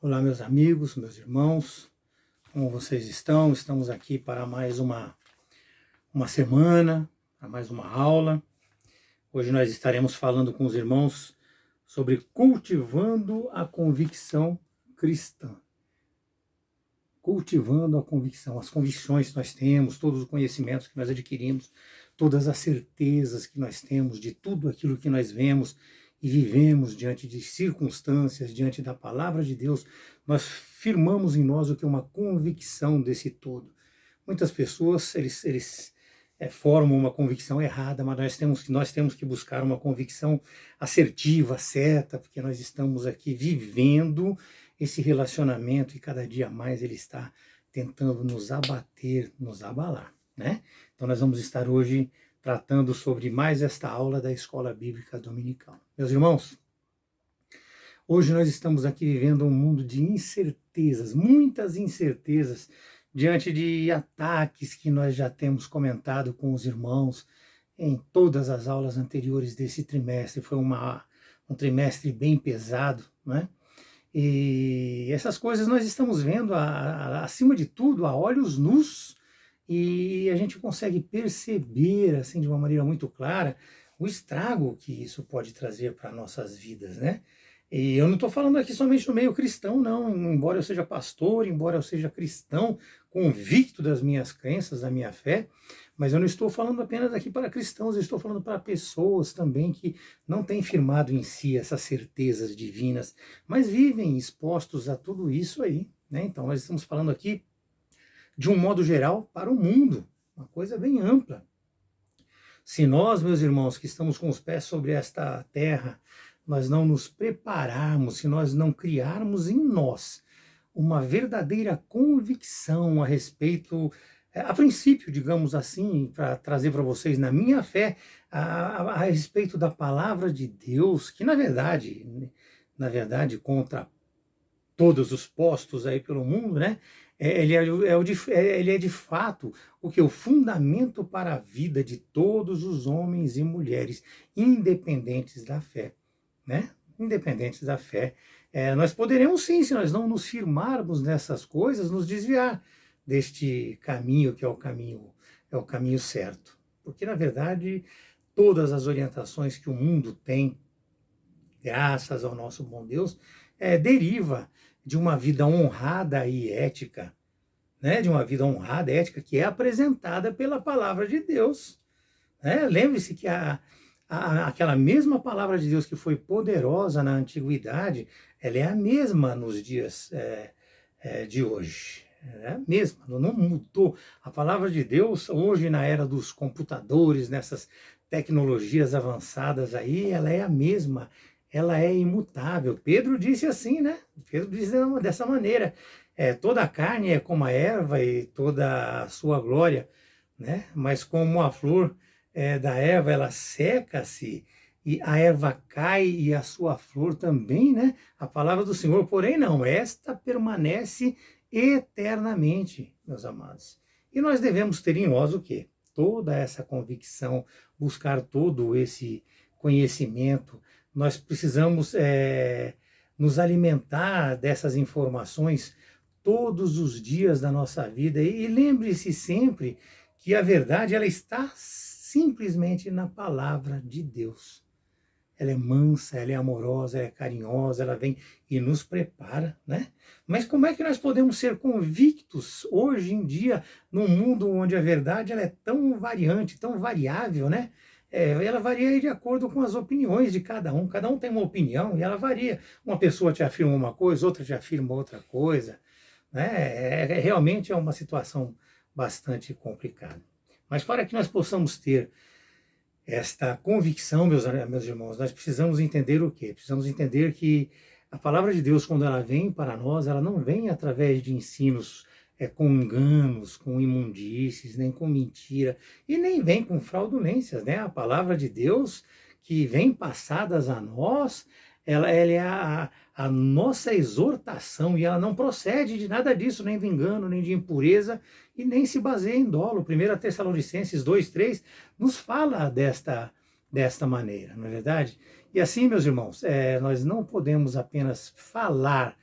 Olá, meus amigos, meus irmãos, como vocês estão? Estamos aqui para mais uma semana, para mais uma aula. Hoje nós estaremos falando com os irmãos sobre cultivando a convicção cristã. Cultivando a convicção, as convicções que nós temos, todos os conhecimentos que nós adquirimos, todas as certezas que nós temos de tudo aquilo que nós vemos e vivemos diante de circunstâncias, diante da palavra de Deus, nós firmamos em nós o que é uma convicção desse todo. Muitas pessoas, eles formam uma convicção errada, mas nós temos que buscar uma convicção assertiva, certa, porque nós estamos aqui vivendo esse relacionamento e cada dia mais ele está tentando nos abater, nos abalar, né? Então nós vamos estar hoje tratando sobre mais esta aula da Escola Bíblica Dominical. Meus irmãos, hoje nós estamos aqui vivendo um mundo de incertezas, muitas incertezas, diante de ataques que nós já temos comentado com os irmãos em todas as aulas anteriores desse trimestre. Foi um trimestre bem pesado, né? E essas coisas nós estamos vendo, acima de tudo, a olhos nus, e a gente consegue perceber, assim, de uma maneira muito clara, o estrago que isso pode trazer para nossas vidas, né? E eu não estou falando aqui somente no meio cristão, não, embora eu seja pastor, embora eu seja cristão, convicto das minhas crenças, da minha fé, mas eu não estou falando apenas aqui para cristãos, eu estou falando para pessoas também que não têm firmado em si essas certezas divinas, mas vivem expostos a tudo isso aí, né? Então nós estamos falando aqui de um modo geral para o mundo, uma coisa bem ampla. Se nós, meus irmãos, que estamos com os pés sobre esta terra, nós não nos prepararmos, se nós não criarmos em nós uma verdadeira convicção a respeito, a princípio, digamos assim, para trazer para vocês na minha fé, a respeito da palavra de Deus, que na verdade, contra todos os postos aí pelo mundo, né? Ele é de fato o fundamento para a vida de todos os homens e mulheres, independentes da fé, né? Independentes da fé. Nós poderemos sim, se nós não nos firmarmos nessas coisas, nos desviar deste caminho que é o caminho certo. Porque, na verdade, todas as orientações que o mundo tem, graças ao nosso bom Deus, deriva de uma vida honrada e ética, né? De uma vida honrada e ética que é apresentada pela palavra de Deus, né? Lembre-se que aquela mesma palavra de Deus que foi poderosa na antiguidade, ela é a mesma nos dias de hoje. É a mesma, não mudou. A palavra de Deus, hoje na era dos computadores, nessas tecnologias avançadas aí, ela é a mesma, ela é imutável. Pedro disse assim, né? Pedro disse dessa maneira, toda a carne é como a erva e toda a sua glória, né? Mas como a flor da erva, ela seca-se, e a erva cai e a sua flor também, né? A palavra do Senhor, porém não, esta permanece eternamente, meus amados. E nós devemos ter em nós o quê? Toda essa convicção, buscar todo esse conhecimento. Nós precisamos nos alimentar dessas informações todos os dias da nossa vida. E lembre-se sempre que a verdade ela está simplesmente na palavra de Deus. Ela é mansa, ela é amorosa, ela é carinhosa, ela vem e nos prepara, né? Mas como é que nós podemos ser convictos hoje em dia, num mundo onde a verdade ela é tão variante, tão variável, né? Ela varia de acordo com as opiniões de cada um tem uma opinião e ela varia. Uma pessoa te afirma uma coisa, outra te afirma outra coisa, né? Realmente é uma situação bastante complicada. Mas para que nós possamos ter esta convicção, meus irmãos, nós precisamos entender o quê? Precisamos entender que a palavra de Deus, quando ela vem para nós, ela não vem através de ensinos com enganos, com imundícies, nem com mentira, e nem vem com fraudulências, né? A palavra de Deus que vem passadas a nós, ela é a nossa exortação, e ela não procede de nada disso, nem de engano, nem de impureza, e nem se baseia em dolo. 1 Tessalonicenses 2:3 nos fala desta maneira, não é verdade? E assim, meus irmãos, nós não podemos apenas falar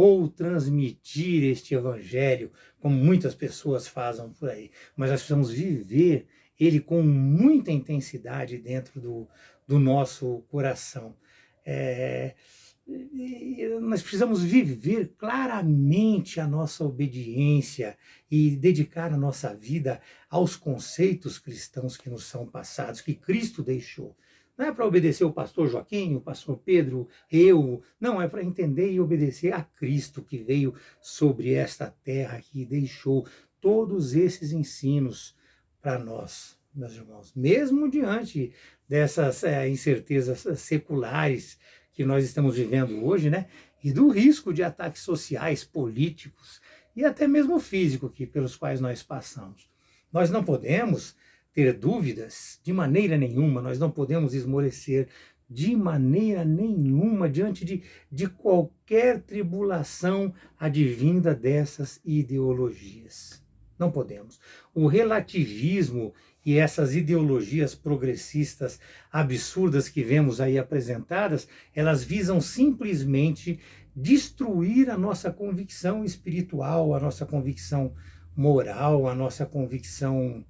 ou transmitir este evangelho, como muitas pessoas fazem por aí, mas nós precisamos viver ele com muita intensidade dentro do nosso coração. Nós precisamos viver claramente a nossa obediência e dedicar a nossa vida aos conceitos cristãos que nos são passados, que Cristo deixou. Não é para obedecer o pastor Joaquim, o pastor Pedro, eu. Não, é para entender e obedecer a Cristo que veio sobre esta terra, que deixou todos esses ensinos para nós, meus irmãos. Mesmo diante dessas incertezas seculares que nós estamos vivendo hoje, né? E do risco de ataques sociais, políticos e até mesmo físicos pelos quais nós passamos. Nós não podemos ter dúvidas de maneira nenhuma, nós não podemos esmorecer de maneira nenhuma diante de qualquer tribulação advinda dessas ideologias. Não podemos. O relativismo e essas ideologias progressistas absurdas que vemos aí apresentadas, elas visam simplesmente destruir a nossa convicção espiritual, a nossa convicção moral, a nossa convicção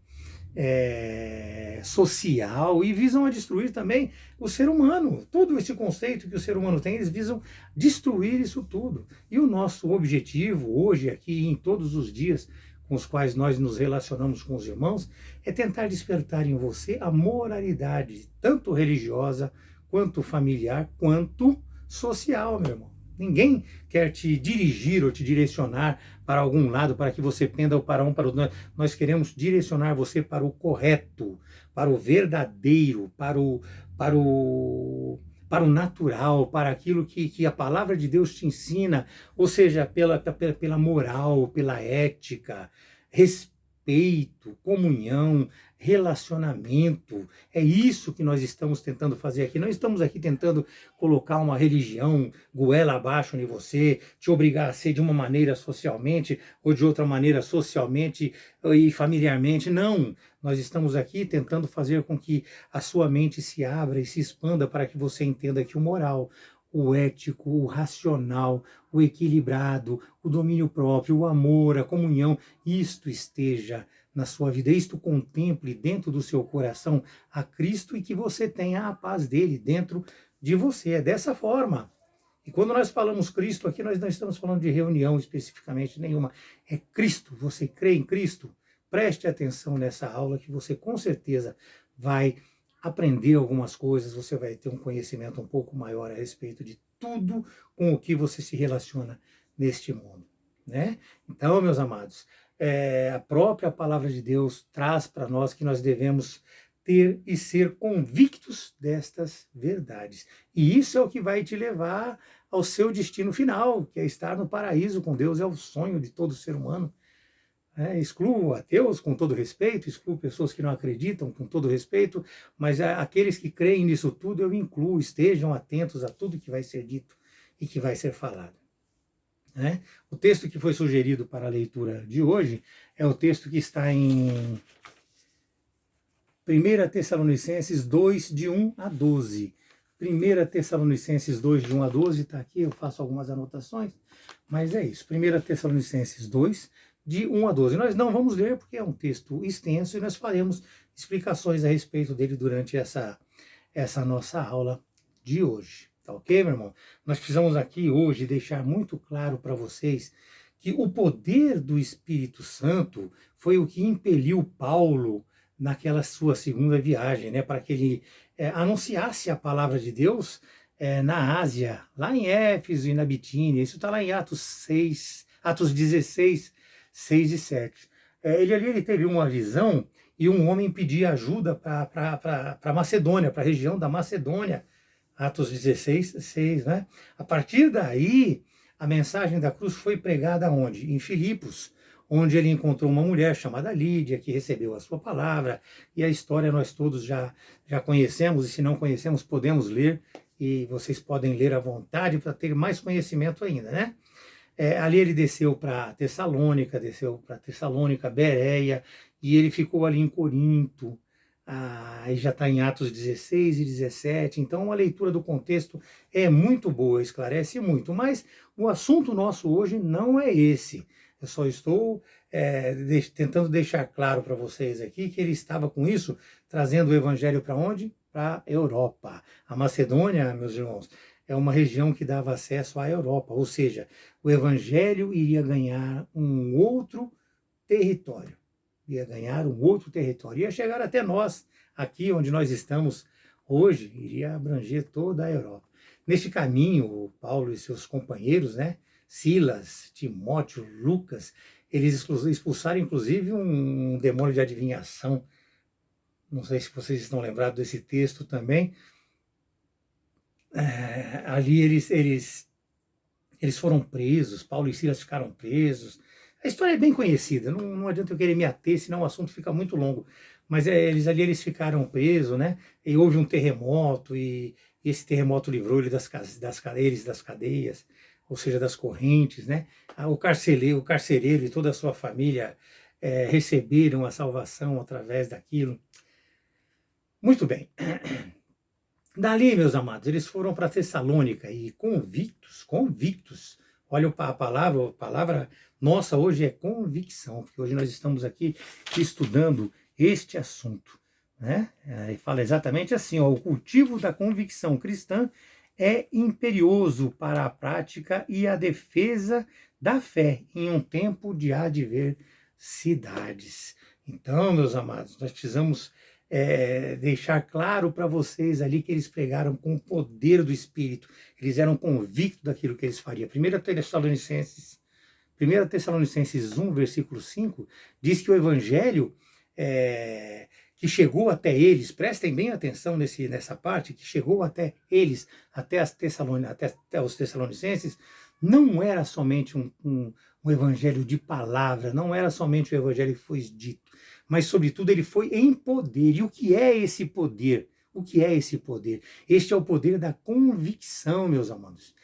social, e visam a destruir também o ser humano. Todo esse conceito que o ser humano tem, eles visam destruir isso tudo. E o nosso objetivo hoje, aqui em todos os dias com os quais nós nos relacionamos com os irmãos, é tentar despertar em você a moralidade, tanto religiosa, quanto familiar, quanto social, meu irmão. Ninguém quer te dirigir ou te direcionar para algum lado, para que você penda ou para um para o outro. Nós queremos direcionar você para o correto, para o verdadeiro, para o natural, para aquilo que a palavra de Deus te ensina, ou seja, pela moral, pela ética, respeito, comunhão, relacionamento. É isso que nós estamos tentando fazer aqui. Não estamos aqui tentando colocar uma religião goela abaixo em você, te obrigar a ser de uma maneira socialmente ou de outra maneira socialmente e familiarmente. Não, nós estamos aqui tentando fazer com que a sua mente se abra e se expanda para que você entenda que o moral, o ético, o racional, o equilibrado, o domínio próprio, o amor, a comunhão, isto esteja na sua vida, isto contemple dentro do seu coração a Cristo e que você tenha a paz dele dentro de você. É dessa forma. E quando nós falamos Cristo aqui, nós não estamos falando de reunião especificamente nenhuma. É Cristo. Você crê em Cristo? Preste atenção nessa aula que você com certeza vai aprender algumas coisas, você vai ter um conhecimento um pouco maior a respeito de tudo com o que você se relaciona neste mundo, né? Então, meus amados, a própria palavra de Deus traz para nós que nós devemos ter e ser convictos destas verdades. E isso é o que vai te levar ao seu destino final, que é estar no paraíso com Deus, é o sonho de todo ser humano. Excluo ateus com todo respeito, excluo pessoas que não acreditam com todo respeito, mas aqueles que creem nisso tudo eu incluo, estejam atentos a tudo que vai ser dito e que vai ser falado. O texto que foi sugerido para a leitura de hoje é o texto que está em 1 Tessalonicenses 2, de 1 a 12. 1 Tessalonicenses 2, de 1 a 12, está aqui, eu faço algumas anotações, mas é isso. 1 Tessalonicenses 2, de 1 a 12. Nós não vamos ler porque é um texto extenso e nós faremos explicações a respeito dele durante essa nossa aula de hoje. Tá ok, meu irmão? Nós precisamos aqui hoje deixar muito claro para vocês que o poder do Espírito Santo foi o que impeliu Paulo naquela sua segunda viagem, né, para que ele anunciasse a palavra de Deus na Ásia, lá em Éfeso e na Bitínia. Isso está lá em Atos 16, 6 e 7. Ele teve uma visão e um homem pedia ajuda para a Macedônia, para a região da Macedônia. Atos 16, 6, né? A partir daí, a mensagem da cruz foi pregada onde? Em Filipos, onde ele encontrou uma mulher chamada Lídia, que recebeu a sua palavra, e a história nós todos já conhecemos, e se não conhecemos, podemos ler, e vocês podem ler à vontade para ter mais conhecimento ainda, né? Ali ele desceu para Tessalônica, Bereia, e ele ficou ali em Corinto, e já está em Atos 16 e 17, então a leitura do contexto é muito boa, esclarece muito, mas o assunto nosso hoje não é esse. Eu só estou tentando deixar claro para vocês aqui que ele estava com isso, trazendo o evangelho para onde? Para a Europa. A Macedônia, meus irmãos, é uma região que dava acesso à Europa, ou seja, o evangelho iria ganhar um outro território. Ia ganhar um outro território. Ia chegar até nós, aqui onde nós estamos hoje, iria abranger toda a Europa. Neste caminho, o Paulo e seus companheiros, né, Silas, Timóteo, Lucas, eles expulsaram inclusive um demônio de adivinhação. Não sei se vocês estão lembrados desse texto também. Ali eles foram presos, Paulo e Silas ficaram presos. A história é bem conhecida, não adianta eu querer me ater, senão o assunto fica muito longo. Mas eles ficaram presos, né? E houve um terremoto, e esse terremoto livrou eles das cadeias, ou seja, das correntes, né? O carcereiro e toda a sua família receberam a salvação através daquilo. Muito bem. Dali, meus amados, eles foram para Tessalônica e convictos. Olha a palavra nossa hoje é convicção, porque hoje nós estamos aqui estudando este assunto, né? E fala exatamente assim, ó, o cultivo da convicção cristã é imperioso para a prática e a defesa da fé em um tempo de adversidades. Então, meus amados, nós precisamos deixar claro para vocês ali que eles pregaram com o poder do Espírito. Eles eram convictos daquilo que eles fariam. 1 Tessalonicenses 1, versículo 5, diz que o Evangelho que chegou até eles, prestem bem atenção nessa parte, que chegou até eles, até os Tessalonicenses, não era somente um evangelho de palavra, não era somente o evangelho que foi dito, mas, sobretudo, ele foi em poder. E o que é esse poder? O que é esse poder? Este é o poder da convicção, meus amados.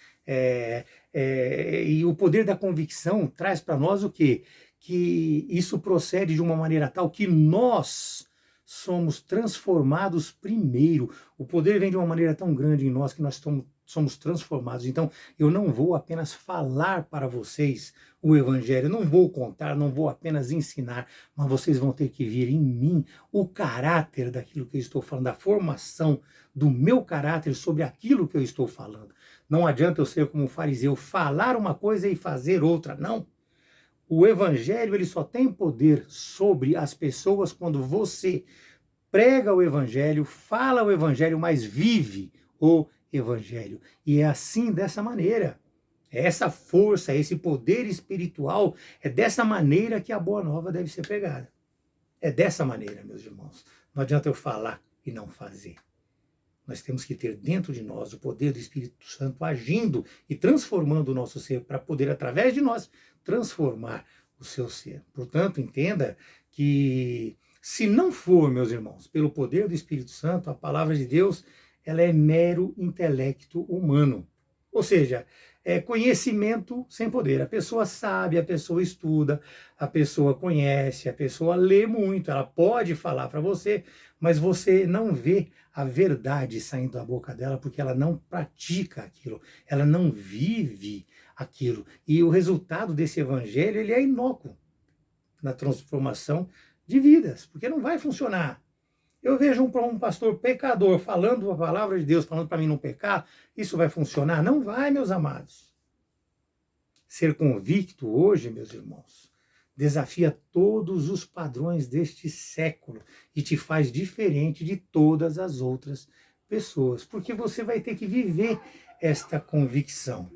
E o poder da convicção traz para nós o quê? Que isso procede de uma maneira tal que nós somos transformados primeiro. O poder vem de uma maneira tão grande em nós que nós somos transformados. Então, eu não vou apenas falar para vocês o Evangelho, não vou contar, não vou apenas ensinar, mas vocês vão ter que ver em mim o caráter daquilo que eu estou falando, a formação do meu caráter sobre aquilo que eu estou falando. Não adianta eu ser como um fariseu, falar uma coisa e fazer outra, não. O Evangelho ele só tem poder sobre as pessoas quando você prega o Evangelho, fala o Evangelho, mas vive o Evangelho. E é assim, dessa maneira. É essa força, esse poder espiritual, é dessa maneira que a Boa Nova deve ser pregada. É dessa maneira, meus irmãos. Não adianta eu falar e não fazer. Nós temos que ter dentro de nós o poder do Espírito Santo agindo e transformando o nosso ser para poder, através de nós, transformar o seu ser. Portanto, entenda que se não for, meus irmãos, pelo poder do Espírito Santo, a palavra de Deus, ela é mero intelecto humano. Ou seja, é conhecimento sem poder. A pessoa sabe, a pessoa estuda, a pessoa conhece, a pessoa lê muito, ela pode falar para você, mas você não vê a verdade saindo da boca dela porque ela não pratica aquilo, ela não vive aquilo. E o resultado desse evangelho, ele é inócuo na transformação de vidas, porque não vai funcionar. Eu vejo um pastor pecador falando a palavra de Deus, falando para mim não pecar, isso vai funcionar? Não vai, meus amados. Ser convicto hoje, meus irmãos, desafia todos os padrões deste século e te faz diferente de todas as outras pessoas, porque você vai ter que viver esta convicção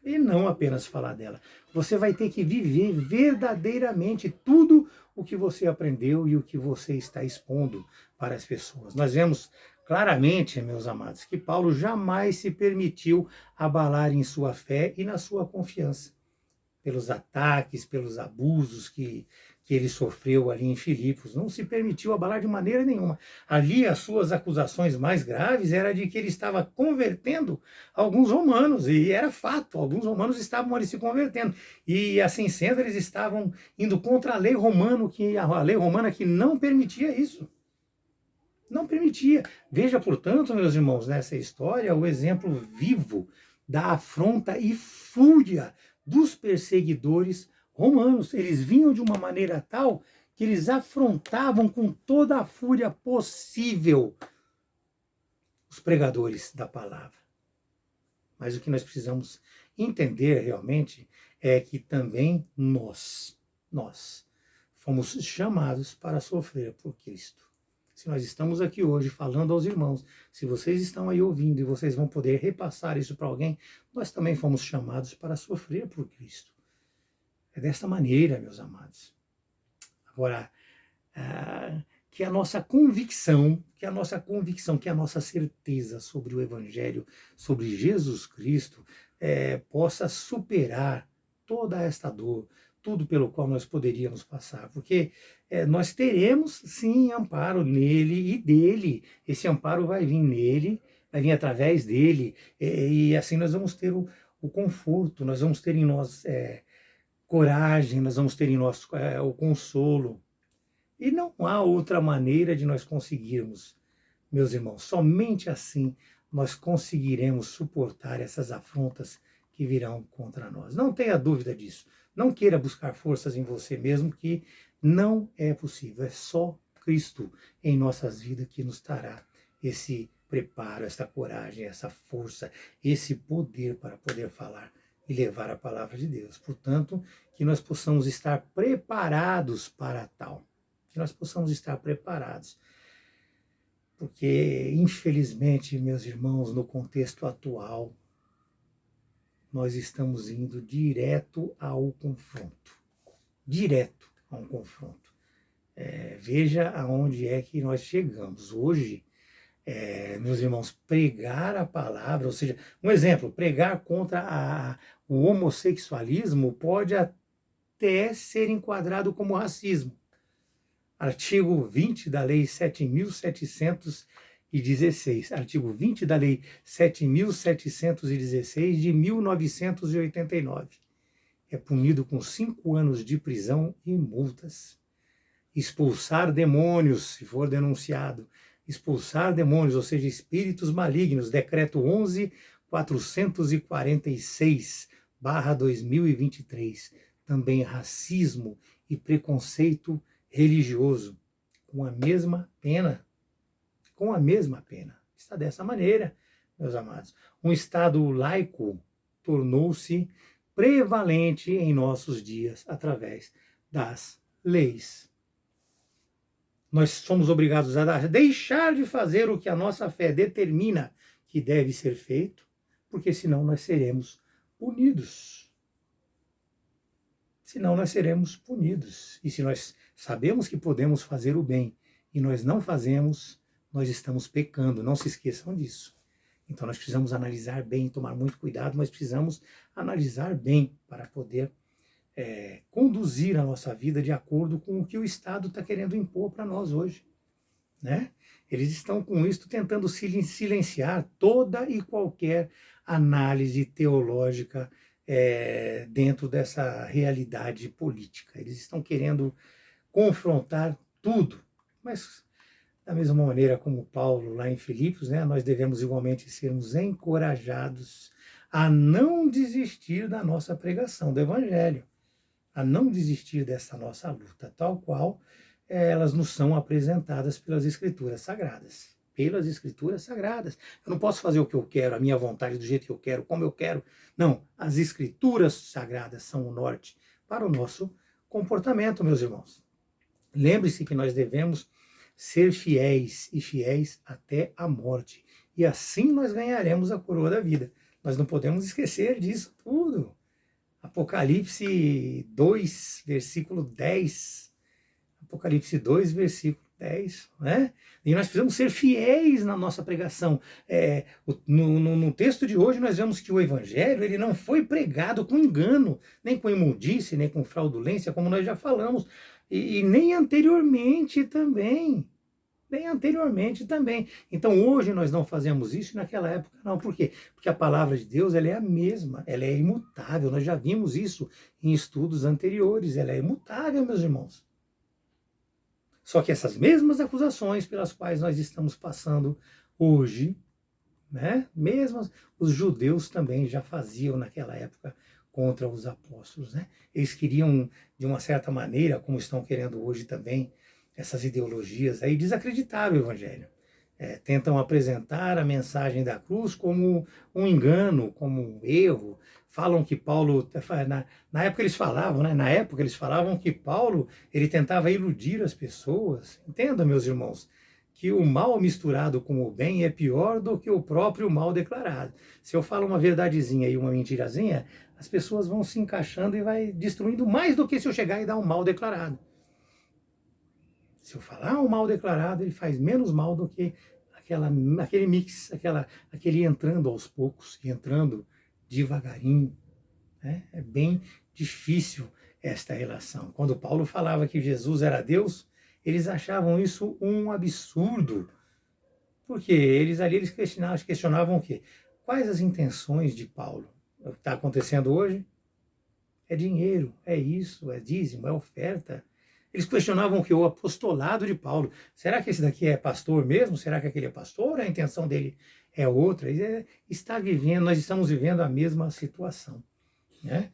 e não apenas falar dela. Você vai ter que viver verdadeiramente tudo o que você aprendeu e o que você está expondo para as pessoas. Nós vemos claramente, meus amados, que Paulo jamais se permitiu abalar em sua fé e na sua confiança, pelos ataques, pelos abusos que ele sofreu ali em Filipos. Não se permitiu abalar de maneira nenhuma. Ali as suas acusações mais graves era de que ele estava convertendo alguns romanos, e era fato, alguns romanos estavam ali se convertendo. E assim sendo, eles estavam indo contra a lei romana que não permitia isso. Não permitia. Veja, portanto, meus irmãos, nessa história, o exemplo vivo da afronta e fúria dos perseguidores romanos. Eles vinham de uma maneira tal que eles afrontavam com toda a fúria possível os pregadores da palavra. Mas o que nós precisamos entender realmente é que também nós fomos chamados para sofrer por Cristo. Se nós estamos aqui hoje falando aos irmãos, se vocês estão aí ouvindo e vocês vão poder repassar isso para alguém, nós também fomos chamados para sofrer por Cristo. É desta maneira, meus amados. Agora, que a nossa convicção, que a nossa certeza sobre o Evangelho, sobre Jesus Cristo, possa superar toda esta dor, tudo pelo qual nós poderíamos passar, porque nós teremos sim amparo nele e dele. Esse amparo vai vir nele, vai vir através dele, e assim nós vamos ter o conforto, nós vamos ter em nós coragem, nós vamos ter em nós o consolo. E não há outra maneira de nós conseguirmos, meus irmãos, somente assim nós conseguiremos suportar essas afrontas que virão contra nós. Não tenha dúvida disso. Não queira buscar forças em você mesmo, que não é possível. É só Cristo em nossas vidas que nos dará esse preparo, essa coragem, essa força, esse poder para poder falar e levar a palavra de Deus. Portanto, que nós possamos estar preparados para tal. Que nós possamos estar preparados. Porque, infelizmente, meus irmãos, no contexto atual, nós estamos indo direto ao confronto. Direto a um confronto. Veja aonde é que nós chegamos. Hoje, meus irmãos, pregar a palavra, ou seja, um exemplo, pregar contra o homossexualismo pode até ser enquadrado como racismo. Artigo 20 da Lei 7.716, artigo 20 da Lei 7.716 de 1989. É punido com 5 anos de prisão e multas. Expulsar demônios, se for denunciado. Expulsar demônios, ou seja, espíritos malignos, decreto 11.446/2023. Também racismo e preconceito religioso, com a mesma pena. Com a mesma pena. Está dessa maneira, meus amados. Um Estado laico tornou-se prevalente em nossos dias através das leis. Nós somos obrigados a deixar de fazer o que a nossa fé determina que deve ser feito, porque senão nós seremos punidos. Senão nós seremos punidos. E se nós sabemos que podemos fazer o bem e nós não fazemos, nós estamos pecando. Não se esqueçam disso. Então nós precisamos analisar bem, tomar muito cuidado, mas precisamos analisar bem para poder conduzir a nossa vida de acordo com o que o Estado está querendo impor para nós hoje. Né? Eles estão com isso tentando silenciar toda e qualquer análise teológica dentro dessa realidade política. Eles estão querendo confrontar tudo, mas da mesma maneira como Paulo lá em Filipos, né, nós devemos igualmente sermos encorajados a não desistir da nossa pregação do Evangelho, a não desistir dessa nossa luta, tal qual elas nos são apresentadas pelas Escrituras Sagradas. Pelas Escrituras Sagradas. Eu não posso fazer o que eu quero, a minha vontade, do jeito que eu quero, como eu quero. Não, as Escrituras Sagradas são o norte para o nosso comportamento, meus irmãos. Lembre-se que nós devemos ser fiéis e fiéis até a morte. E assim nós ganharemos a coroa da vida. Nós não podemos esquecer disso tudo. Apocalipse 2, versículo 10. Apocalipse 2, versículo 10, né? E nós precisamos ser fiéis na nossa pregação. No texto de hoje nós vemos que o Evangelho ele não foi pregado com engano, nem com imundície, nem com fraudulência, como nós já falamos, e nem anteriormente também. Nem anteriormente também. Então hoje nós não fazemos isso, naquela época não. Por quê? Porque a palavra de Deus ela é a mesma, ela é imutável. Nós já vimos isso em estudos anteriores, ela é imutável, meus irmãos. Só que essas mesmas acusações pelas quais nós estamos passando hoje, né? Mesmo os judeus também já faziam naquela época contra os apóstolos, né? Eles queriam, de uma certa maneira, como estão querendo hoje também, essas ideologias aí, desacreditar o evangelho. Tentam apresentar a mensagem da cruz como um engano, como um erro. Falam que Paulo, na época eles falavam, né? Na época eles falavam que Paulo, ele tentava iludir as pessoas. Entenda, meus irmãos, que o mal misturado com o bem é pior do que o próprio mal declarado. Se eu falo uma verdadezinha e uma mentirazinha, as pessoas vão se encaixando e vai destruindo mais do que se eu chegar e dar um mal declarado. Se eu falar um mal declarado, ele faz menos mal do que aquele mix, aquele entrando aos poucos e entrando devagarinho. Né? É bem difícil esta relação. Quando Paulo falava que Jesus era Deus, eles achavam isso um absurdo. Porque eles questionavam o quê? Quais as intenções de Paulo? O que está acontecendo hoje é dinheiro, é isso, é dízimo, é oferta. Eles questionavam que o apostolado de Paulo, será que esse daqui é pastor mesmo? Será que aquele é pastor? A intenção dele é outra? Nós estamos vivendo a mesma situação. Né?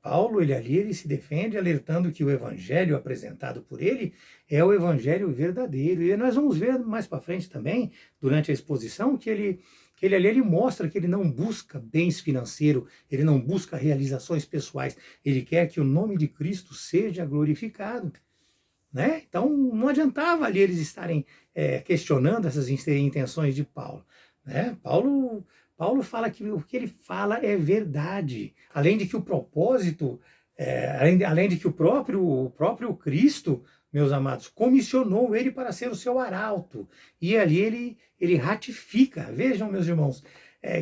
Paulo, ele se defende alertando que o evangelho apresentado por ele é o evangelho verdadeiro. E nós vamos ver mais para frente também, durante a exposição, que ele mostra que ele não busca bens financeiros, ele não busca realizações pessoais, ele quer que o nome de Cristo seja glorificado. Né? Então, não adiantava ali eles estarem questionando essas intenções de Paulo. Né? Paulo fala que o que ele fala é verdade, além de que o propósito, além de que o próprio Cristo, meus amados, comissionou ele para ser o seu arauto, e ali ele ratifica. Vejam, meus irmãos,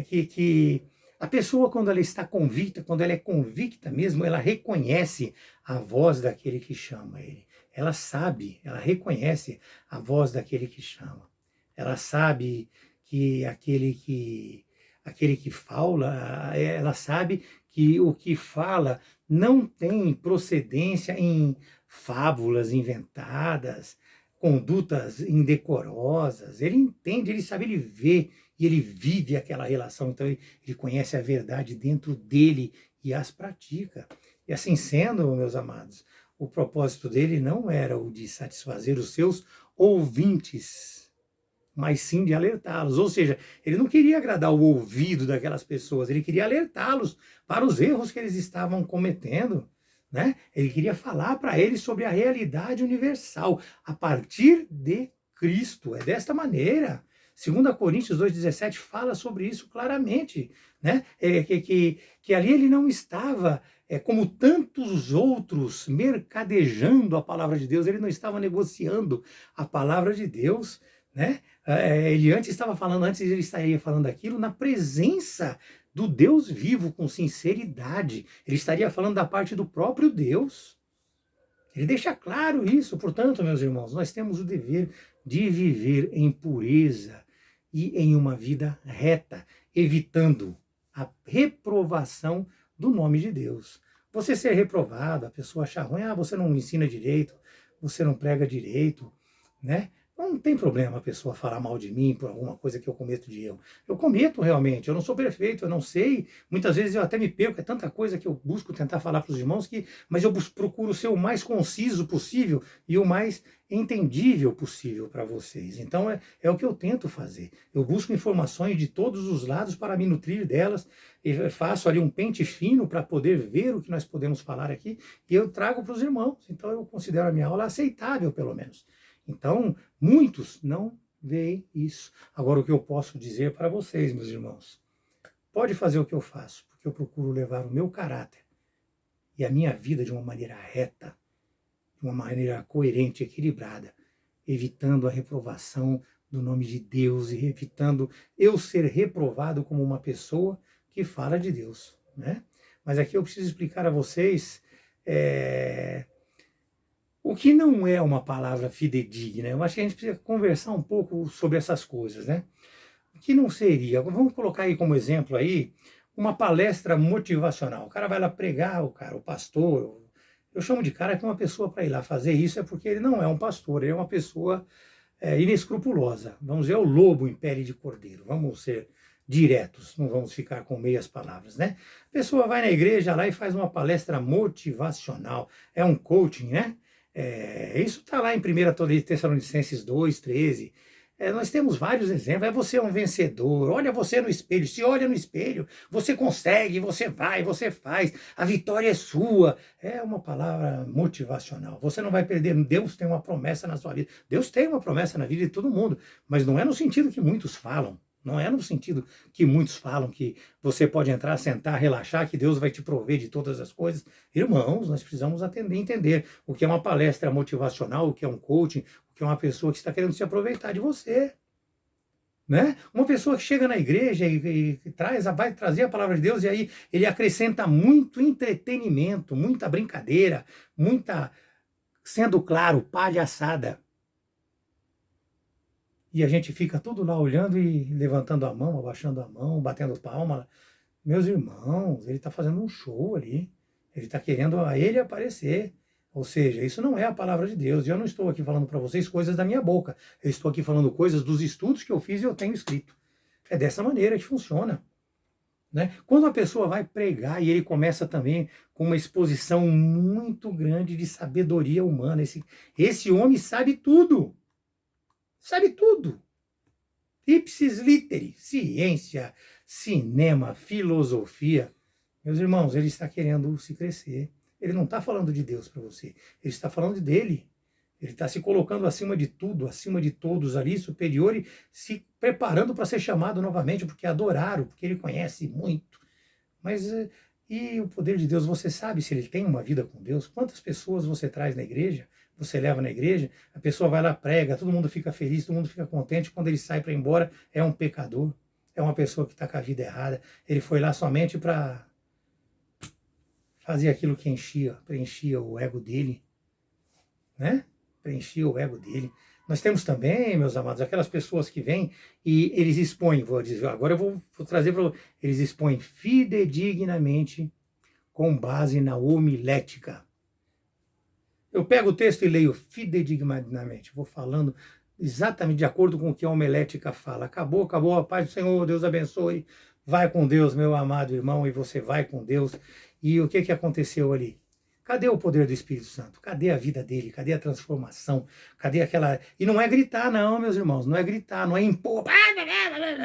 que a pessoa, quando ela está convicta, quando ela é convicta mesmo, ela reconhece a voz daquele que chama ele. Ela sabe, ela reconhece a voz daquele que chama. Ela sabe que aquele que fala, ela sabe que o que fala não tem procedência em fábulas inventadas, condutas indecorosas. Ele entende, ele sabe, ele vê e ele vive aquela relação. Então ele conhece a verdade dentro dele e as pratica. E assim sendo, meus amados, o propósito dele não era o de satisfazer os seus ouvintes, mas sim de alertá-los. Ou seja, ele não queria agradar o ouvido daquelas pessoas, ele queria alertá-los para os erros que eles estavam cometendo. Né? Ele queria falar para eles sobre a realidade universal, a partir de Cristo. É desta maneira. 2 Coríntios 2,17 fala sobre isso claramente. Né? Que ali ele não estava, como tantos outros, mercadejando a palavra de Deus, ele não estava negociando a palavra de Deus. Né? Ele antes ele estaria falando aquilo na presença do Deus vivo, com sinceridade. Ele estaria falando da parte do próprio Deus. Ele deixa claro isso. Portanto, meus irmãos, nós temos o dever de viver em pureza e em uma vida reta, evitando a reprovação do nome de Deus. Você ser reprovado, a pessoa achar ruim, você não ensina direito, você não prega direito, né? Não tem problema a pessoa falar mal de mim por alguma coisa que eu cometo de erro. Eu cometo realmente, eu não sou perfeito, eu não sei. Muitas vezes eu até me perco, é tanta coisa que eu busco tentar falar para os irmãos, mas eu procuro ser o mais conciso possível e o mais entendível possível para vocês. Então é o que eu tento fazer. Eu busco informações de todos os lados para me nutrir delas, e faço ali um pente fino para poder ver o que nós podemos falar aqui, e eu trago para os irmãos. Então eu considero a minha aula aceitável, pelo menos. Então, muitos não veem isso. Agora, o que eu posso dizer para vocês, meus irmãos, pode fazer o que eu faço, porque eu procuro levar o meu caráter e a minha vida de uma maneira reta, de uma maneira coerente, equilibrada, evitando a reprovação do nome de Deus e evitando eu ser reprovado como uma pessoa que fala de Deus. Né? Mas aqui eu preciso explicar a vocês o que não é uma palavra fidedigna. Eu acho que a gente precisa conversar um pouco sobre essas coisas, né? O que não seria? Vamos colocar aí como exemplo aí uma palestra motivacional. O cara vai lá pregar, o pastor, Eu chamo de cara que uma pessoa para ir lá fazer isso é porque ele não é um pastor, ele é uma pessoa inescrupulosa. Vamos ver, é o lobo em pele de cordeiro. Vamos ser diretos, não vamos ficar com meias palavras, né? A pessoa vai na igreja lá e faz uma palestra motivacional, é um coaching, né? Isso está lá em 1 Tessalonicenses 2:13. Nós temos vários exemplos. Você é um vencedor, olha você no espelho, se olha no espelho, você consegue, você vai, você faz, a vitória é sua. É uma palavra motivacional. Você não vai perder, Deus tem uma promessa na sua vida. Deus tem uma promessa na vida de todo mundo, mas não é no sentido que muitos falam. Não é no sentido que muitos falam que você pode entrar, sentar, relaxar, que Deus vai te prover de todas as coisas. Irmãos, nós precisamos entender o que é uma palestra motivacional, o que é um coaching, o que é uma pessoa que está querendo se aproveitar de você. Né? Uma pessoa que chega na igreja e vai trazer a palavra de Deus e aí ele acrescenta muito entretenimento, muita brincadeira, muita, sendo claro, palhaçada. E a gente fica tudo lá olhando e levantando a mão, abaixando a mão, batendo palma. Meus irmãos, ele está fazendo um show ali. Ele está querendo a ele aparecer. Ou seja, isso não é a palavra de Deus. E eu não estou aqui falando para vocês coisas da minha boca. Eu estou aqui falando coisas dos estudos que eu fiz e eu tenho escrito. É dessa maneira que funciona. Né? Quando a pessoa vai pregar e ele começa também com uma exposição muito grande de sabedoria humana. Esse homem sabe tudo. Sabe tudo. Ipsis literi, ciência, cinema, filosofia. Meus irmãos, ele está querendo se crescer. Ele não está falando de Deus para você. Ele está falando dele. Ele está se colocando acima de tudo, acima de todos ali, superior e se preparando para ser chamado novamente, porque adoraram, porque ele conhece muito. Mas e o poder de Deus, você sabe se ele tem uma vida com Deus? Quantas pessoas você traz na igreja? Você leva na igreja, a pessoa vai lá, prega, todo mundo fica feliz, todo mundo fica contente. Quando ele sai para ir embora, é um pecador, é uma pessoa que está com a vida errada. Ele foi lá somente para fazer aquilo que preenchia o ego dele, né? Preenchia o ego dele. Nós temos também, meus amados, aquelas pessoas que vêm e eles expõem, vou dizer, agora eu vou trazer para eles expõem fidedignamente com base na homilética. Eu pego o texto e leio fidedignamente, vou falando exatamente de acordo com o que a homilética fala. Acabou, a paz do Senhor, Deus abençoe. Vai com Deus, meu amado irmão, e você vai com Deus. E o que aconteceu ali? Cadê o poder do Espírito Santo? Cadê a vida dele? Cadê a transformação? Cadê aquela... E não é gritar, não, meus irmãos. Não é gritar, não é impor.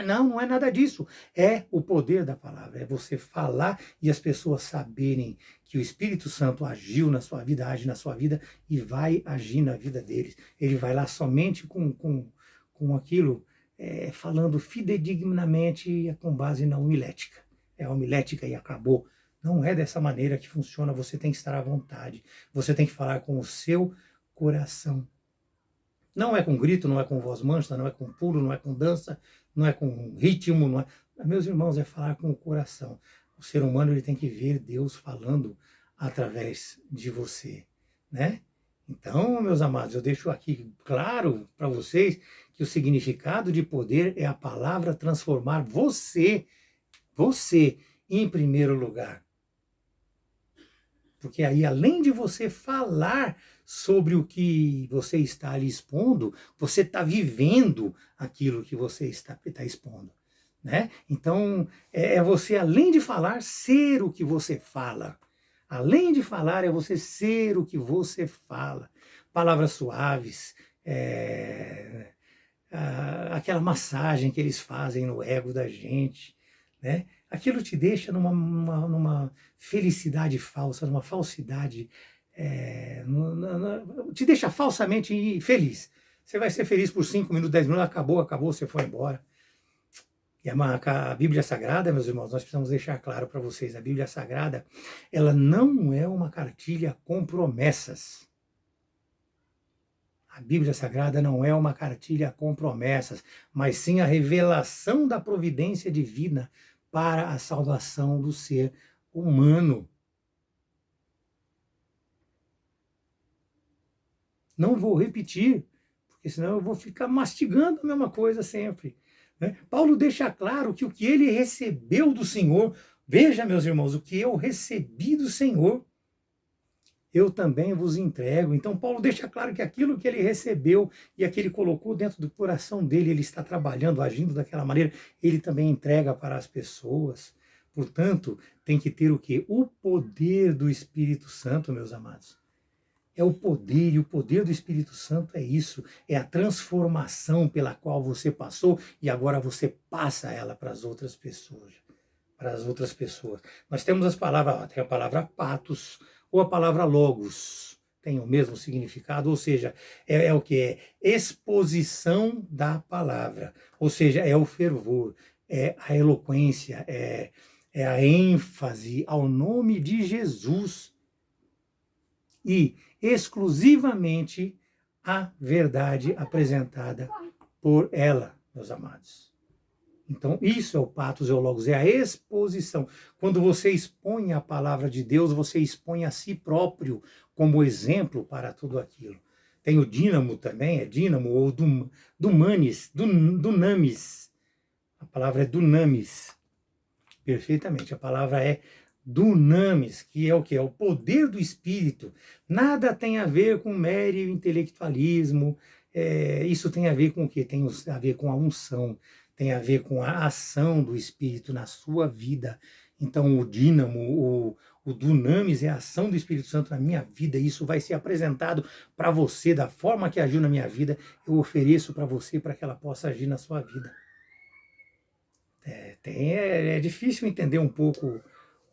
Não, não é nada disso. É o poder da palavra. É você falar e as pessoas saberem que o Espírito Santo agiu na sua vida, age na sua vida e vai agir na vida deles. Ele vai lá somente com aquilo, falando fidedignamente com base na homilética. É a homilética e acabou. Não é dessa maneira que funciona, você tem que estar à vontade. Você tem que falar com o seu coração. Não é com grito, não é com voz mansa, não é com pulo, não é com dança, não é com ritmo. Não é... Meus irmãos, é falar com o coração. O ser humano ele tem que ver Deus falando através de você, né? Então, meus amados, eu deixo aqui claro para vocês que o significado de poder é a palavra transformar você em primeiro lugar. Porque aí, além de você falar sobre o que você está ali expondo, você está vivendo aquilo que você está expondo. Né? Então, é você, além de falar, ser o que você fala. Além de falar, é você ser o que você fala. Palavras suaves, aquela massagem que eles fazem no ego da gente, né? Aquilo te deixa numa felicidade falsa, numa falsidade, te deixa falsamente feliz. Você vai ser feliz por 5 minutos, 10 minutos, acabou, você foi embora. E a Bíblia Sagrada, meus irmãos, nós precisamos deixar claro para vocês, a Bíblia Sagrada, ela não é uma cartilha com promessas. A Bíblia Sagrada não é uma cartilha com promessas, mas sim a revelação da providência divina para a salvação do ser humano. Não vou repetir, porque senão eu vou ficar mastigando a mesma coisa sempre. Né? Paulo deixa claro que o que ele recebeu do Senhor, veja, meus irmãos, o que eu recebi do Senhor, eu também vos entrego. Então Paulo deixa claro que aquilo que ele recebeu e aquilo que ele colocou dentro do coração dele, ele está trabalhando, agindo daquela maneira, ele também entrega para as pessoas. Portanto, tem que ter o quê? O poder do Espírito Santo, meus amados. É o poder, e o poder do Espírito Santo é isso, é a transformação pela qual você passou e agora você passa ela para as outras pessoas. Para as outras pessoas. Nós temos as palavras, tem a palavra patos ou a palavra logos, tem o mesmo significado, ou seja, é o que? É exposição da palavra, ou seja, é o fervor, é a eloquência, é a ênfase ao nome de Jesus e exclusivamente a verdade apresentada por ela, meus amados. Então, isso é o patos e o logos, é a exposição. Quando você expõe a palavra de Deus, você expõe a si próprio como exemplo para tudo aquilo. Tem o dínamo também, é dínamo ou dunamis. A palavra é dunamis. Perfeitamente, a palavra é dunamis, que é o que? É o poder do Espírito. Nada tem a ver com mero intelectualismo, isso tem a ver com o quê? Tem a ver com a unção, tem a ver com a ação do Espírito na sua vida. Então o dínamo, o dunamis é a ação do Espírito Santo na minha vida, e isso vai ser apresentado para você da forma que agiu na minha vida, eu ofereço para você para que ela possa agir na sua vida. É difícil entender um pouco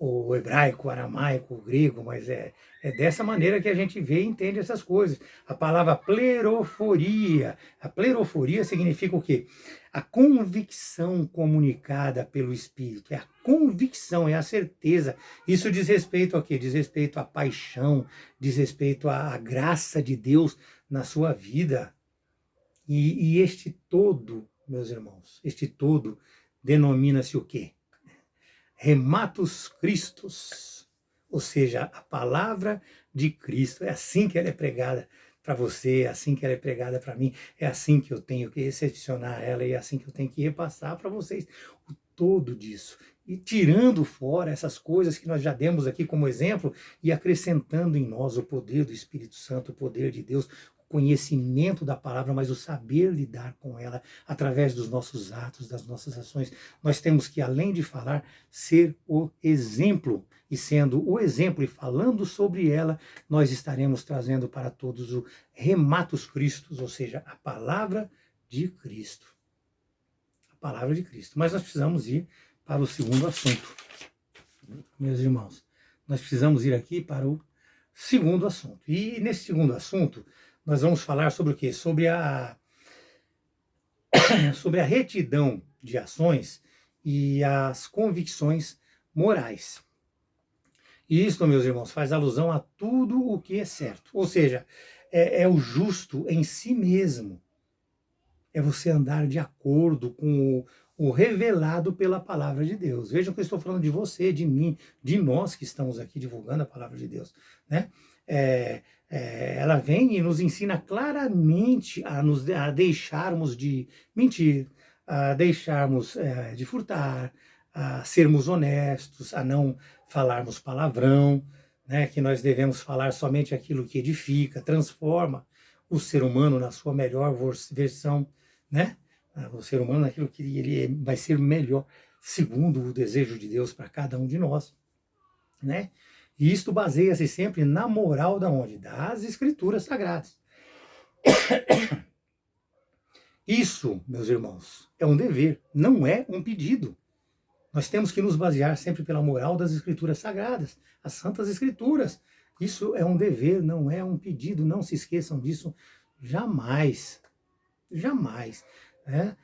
o hebraico, o aramaico, o grego, mas é dessa maneira que a gente vê e entende essas coisas. A palavra pleroforia, a pleroforia significa o quê? A convicção comunicada pelo Espírito, é a convicção, é a certeza. Isso diz respeito ao quê? Diz respeito à paixão, diz respeito à graça de Deus na sua vida. E este todo, meus irmãos, este todo denomina-se o quê? Rematus Christus, ou seja, a palavra de Cristo. É assim que ela é pregada para você, é assim que ela é pregada para mim, é assim que eu tenho que recepcionar ela e é assim que eu tenho que repassar para vocês o todo disso. E tirando fora essas coisas que nós já demos aqui como exemplo e acrescentando em nós o poder do Espírito Santo, o poder de Deus, conhecimento da palavra, mas o saber lidar com ela através dos nossos atos, das nossas ações. Nós temos que, além de falar, ser o exemplo. E sendo o exemplo e falando sobre ela, nós estaremos trazendo para todos o rematus Christus, ou seja, a palavra de Cristo. A palavra de Cristo. Mas nós precisamos ir para o segundo assunto, meus irmãos. Nós precisamos ir aqui para o segundo assunto. E nesse segundo assunto, nós vamos falar sobre o quê? Sobre a retidão de ações e as convicções morais. E isso, meus irmãos, faz alusão a tudo o que é certo. Ou seja, é o justo em si mesmo. É você andar de acordo com o revelado pela palavra de Deus. Vejam que eu estou falando de você, de mim, de nós que estamos aqui divulgando a palavra de Deus, né? Ela vem e nos ensina claramente a deixarmos de mentir, a deixarmos de furtar, a sermos honestos, a não falarmos palavrão, né? Que nós devemos falar somente aquilo que edifica, transforma o ser humano na sua melhor versão, né? O ser humano naquilo que ele vai ser melhor, segundo o desejo de Deus para cada um de nós, né? E isto baseia-se sempre na moral da onde? Das Escrituras Sagradas. Isso, meus irmãos, é um dever, não é um pedido. Nós temos que nos basear sempre pela moral das Escrituras Sagradas, as Santas Escrituras. Isso é um dever, não é um pedido, não se esqueçam disso jamais. Jamais. Né?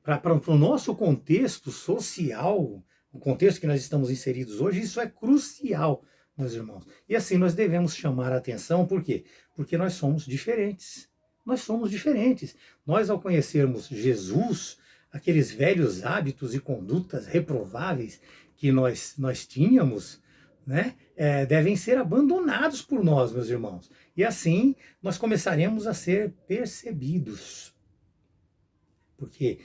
Para o nosso contexto social, o contexto que nós estamos inseridos hoje, isso é crucial, meus irmãos. E assim nós devemos chamar a atenção, por quê? Porque nós somos diferentes. Nós somos diferentes. Nós, ao conhecermos Jesus, aqueles velhos hábitos e condutas reprováveis que nós tínhamos, né, devem ser abandonados por nós, meus irmãos. E assim nós começaremos a ser percebidos. Porque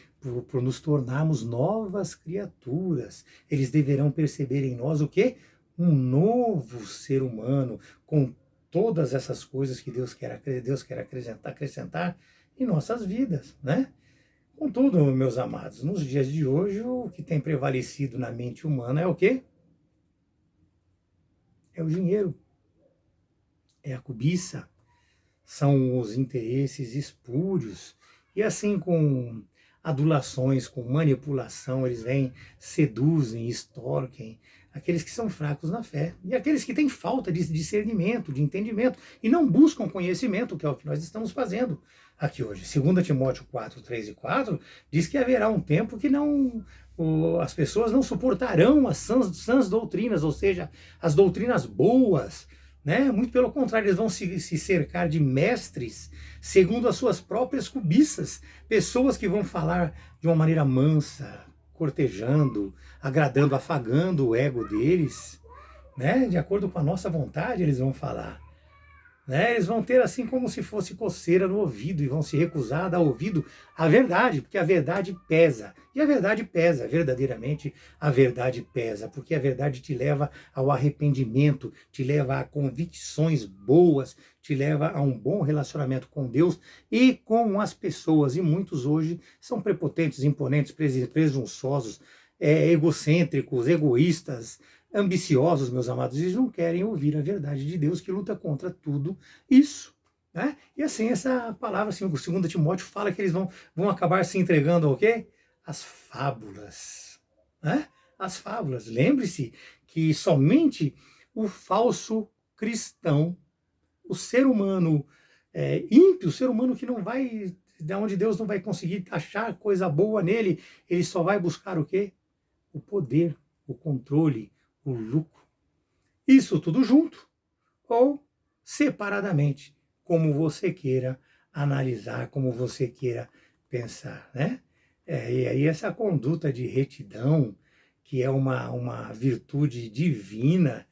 por nos tornarmos novas criaturas, eles deverão perceber em nós o quê? um novo ser humano com todas essas coisas que Deus quer acrescentar em nossas vidas, né? Contudo, meus amados, nos dias de hoje, o que tem prevalecido na mente humana é o quê? É o dinheiro, é a cobiça, são os interesses espúrios. E assim, com adulações, com manipulação, eles vêm, seduzem, extorquem aqueles que são fracos na fé. E aqueles que têm falta de discernimento, de entendimento, e não buscam conhecimento, que é o que nós estamos fazendo aqui hoje. 2 Timóteo 4, 3 e 4 diz que haverá um tempo que as pessoas não suportarão as sãs doutrinas, ou seja, as doutrinas boas, né? Muito pelo contrário, eles vão se cercar de mestres segundo as suas próprias cobiças, pessoas que vão falar de uma maneira mansa, cortejando, agradando, afagando o ego deles, né? De acordo com a nossa vontade, eles vão falar. Né? Eles vão ter assim como se fosse coceira no ouvido e vão se recusar a dar ouvido à verdade, porque a verdade pesa. E a verdade pesa, verdadeiramente a verdade pesa, porque a verdade te leva ao arrependimento, te leva a convicções boas, te leva a um bom relacionamento com Deus e com as pessoas. E muitos hoje são prepotentes, imponentes, presunçosos, egocêntricos, egoístas, ambiciosos, meus amados, eles não querem ouvir a verdade de Deus que luta contra tudo isso. Né? E assim, essa palavra, assim, o 2 Timóteo fala que eles vão acabar se entregando ao quê? As fábulas. Né? As fábulas. Lembre-se que somente o falso cristão, o ser humano ímpio, o ser humano que não vai, da onde Deus não vai conseguir achar coisa boa nele, ele só vai buscar o quê? O poder, o controle, o lucro. Isso tudo junto ou separadamente, como você queira analisar, como você queira pensar, né? E aí essa conduta de retidão, que é uma virtude divina,